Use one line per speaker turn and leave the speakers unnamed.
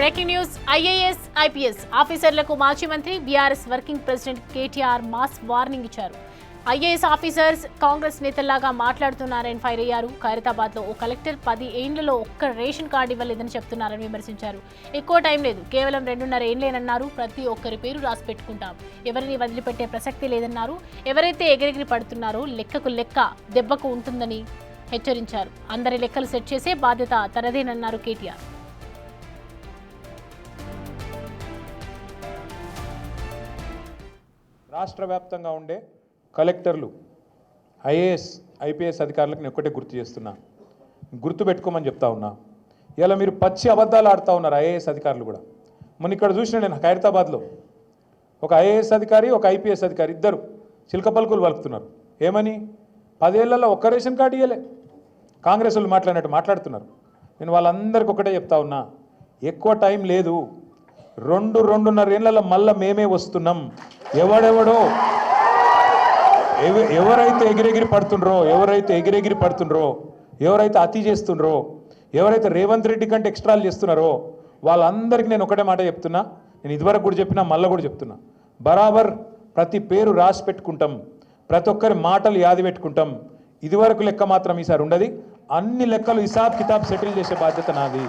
Breaking news IAS IPS ఆఫీసర్లకు మాజీ మంత్రి BRS working president KTR mass warning ఇచ్చారు. ఐఏఎస్ ఆఫీసర్స్ కాంగ్రెస్ నేతల్లాగా మాట్లాడుతున్నారని ఫైర్ అయ్యారు. ఖైరతాబాద్ లో ఓ కలెక్టర్ 10 ఏండ్లలో ఒక్క రేషన్ కార్డు ఇవ్వలేదని చెప్తున్నారని విమర్శించారు. ఎక్కువ టైం లేదు, కేవలం 2.5 ఏండ్లేనన్నారు. ప్రతి ఒక్కరి పేరు రాసి పెట్టుకుంటాం, ఎవరిని వదిలిపెట్టే ప్రసక్తి లేదన్నారు. ఎవరైతే ఎగిరెగిరి పడుతున్నారో లెక్కకు లెక్క దెబ్బకు ఉంటుందని హెచ్చరించారు. అందరి లెక్కలు సెట్ చేసే బాధ్యత తనదేనన్నారు కేటీఆర్.
రాష్ట్ర వ్యాప్తంగా ఉండే కలెక్టర్లు ఐఏఎస్ ఐపీఎస్ అధికారులకు నేను ఒక్కటే గుర్తు చేస్తున్నా, గుర్తు పెట్టుకోమని చెప్తా ఉన్నా. ఇలా మీరు పచ్చి అబద్ధాలు ఆడుతూ ఉన్నారు ఐఏఎస్ అధికారులు కూడా. మొన్న ఇక్కడ చూసిన నేను ఖైరతాబాద్లో ఒక ఐఏఎస్ అధికారి ఒక ఐపీఎస్ అధికారి ఇద్దరు చిలక పలుకులు పలుకుతున్నారు. ఏమని 10 ఏళ్లలో ఒక్క రేషన్ కార్డు ఇవ్వలే, కాంగ్రెస్ వాళ్ళు మాట్లాడినట్టు మాట్లాడుతున్నారు. నేను వాళ్ళందరికీ ఒకటే చెప్తా ఉన్నా, ఎక్కువ టైం లేదు, 2-2.5 ఏళ్లలో మళ్ళీ మేమే వస్తున్నాం. ఎవడెవడో ఎవరైతే ఎగిరెగిరి పడుతుండ్రో ఎవరైతే అతి చేస్తుండ్రో, ఎవరైతే రేవంత్ రెడ్డి కంటే ఎక్స్ట్రాలు చేస్తున్నారో వాళ్ళందరికీ నేను ఒకటే మాట చెప్తున్నా. నేను ఇదివరకు కూడా చెప్పినా, మళ్ళీ కూడా చెప్తున్నా, బరాబర్ ప్రతి పేరు రాసి పెట్టుకుంటాం, ప్రతి ఒక్కరి మాటలు యాది పెట్టుకుంటాం. ఇదివరకు లెక్క మాత్రం ఈసారి ఉండదు, అన్ని లెక్కలు హిసాబ్ కితాబ్ సెటిల్ చేసే బాధ్యత నాది.